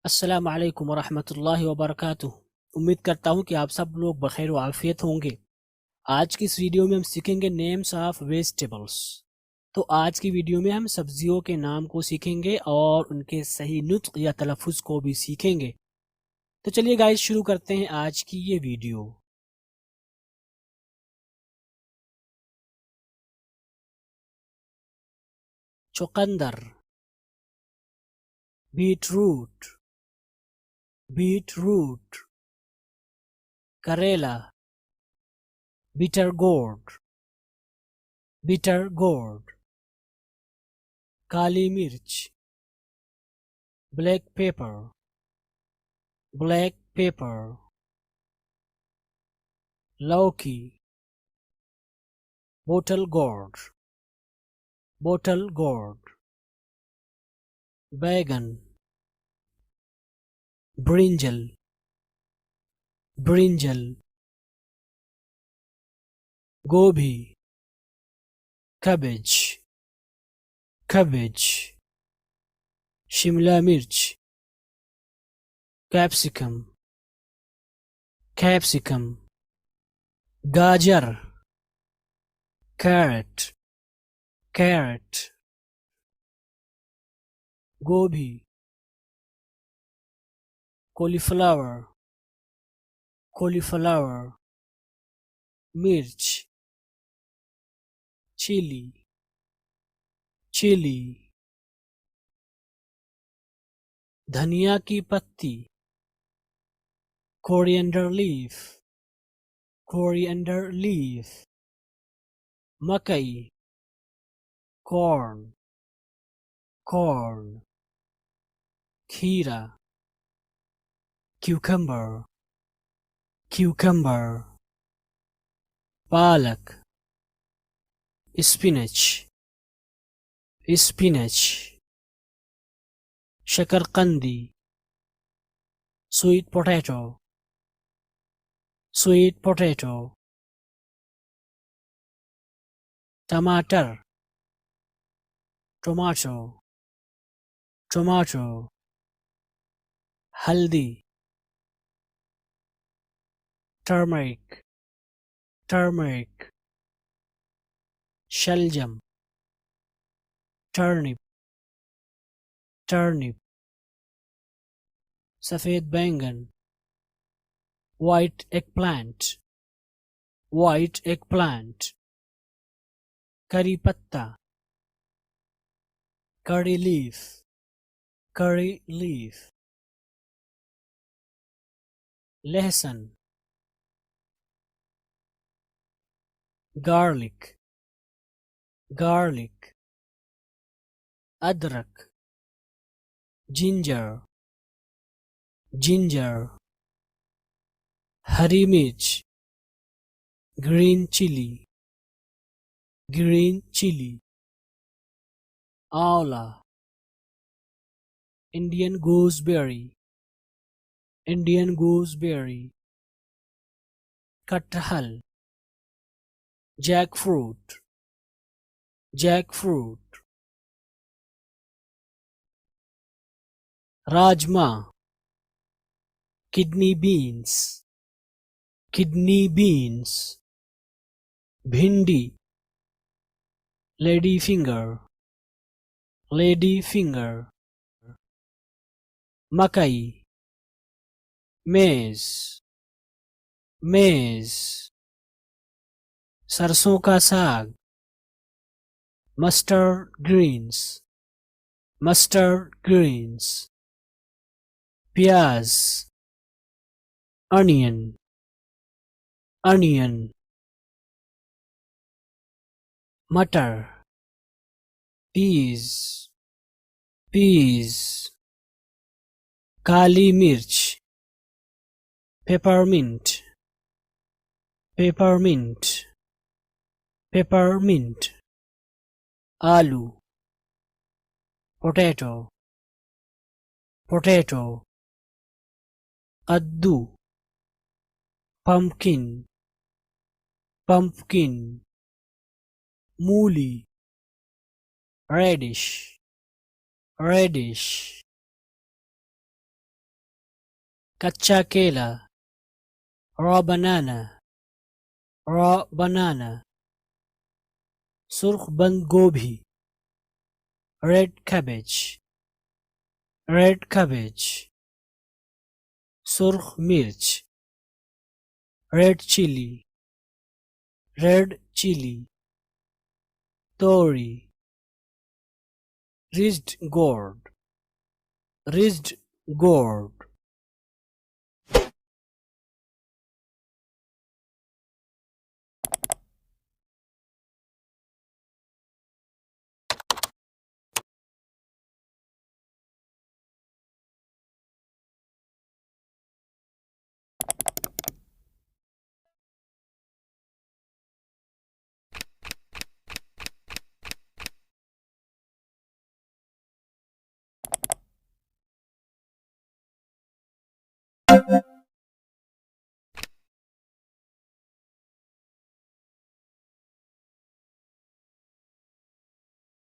السلام علیکم ورحمۃ اللہ وبرکاتہ۔ امید کرتا ہوں کہ آپ سب لوگ بخیر و عافیت ہوں گے۔ آج کی اس ویڈیو میں ہم سیکھیں گے نیمز آف ویجیٹیبلس۔ تو آج کی ویڈیو میں ہم سبزیوں کے نام کو سیکھیں گے اور ان کے صحیح نطق یا تلفظ کو بھی سیکھیں گے۔ تو چلیے گائز شروع کرتے ہیں آج کی یہ ویڈیو۔ چقندر، بیٹ روٹ، بیٹ روٹ، کریلا، بیٹر گورڈ، بیٹر گورڈ، کالی مرچ، بلیک پیپر، بلیک پیپر، لوکی، بوٹل گورڈ، بوٹل گورڈ، بیگن، برنجل، برنجل، گوبھی، کیبج، کیبج، شملہ مرچ، کیپسیکم، کیپسیکم، گاجر، کیرٹ، کیرٹ، گوبھی، کولی فلاور، کولی فلاور، مرچ، چلی، چلی، دھنیا کی پتی، کورینڈر لیف، کورینڈر لیف، مکئی، کارن، کارن، کھیرا، کیوکمبر، کیوکمبر، پالک، اسپینچ، اسپینچ، شکرقندی، سویٹ پوٹیٹو، سویٹ پوٹیٹو، ٹماٹر، ٹوماٹو، ٹوماٹو، ہلدی، ٹرمرک، ٹرمرک، شلجم، ٹرنپ، ٹرنپ، سفید بینگن، white eggplant, white eggplant, curry پتا، کری لیف، کری لیف، لہسن، گارلک، گارلک، ادرک، جنجر، جنجر، ہری مرچ، گرین چلی، گرین چلی، آولا، Indian gooseberry, Indian gooseberry, کٹہل، جیک فروٹ، جیک فروٹ، راجما، کڈنی بینس، کڈنی بینس، بھنڈی، lady finger, lady finger, مکئی، میز، میز، سرسوں کا ساگ، مسٹرڈ گرینز، مسٹرڈ گرینز، پیاز، انین، انین، مٹر، پیز، پیز، کالی مرچ، پیپرمنٹ، پیپرمنٹ، پیپرمنٹ، آلو، پوٹیٹو، پوٹیٹو، کدو، پمپکن، پمپکن، مولی، ریڈش، ریڈش، کچا کیلا raw banana raw banana سرخ بند گوبھی red cabbage سرخ مرچ red chili توری rizzed gourd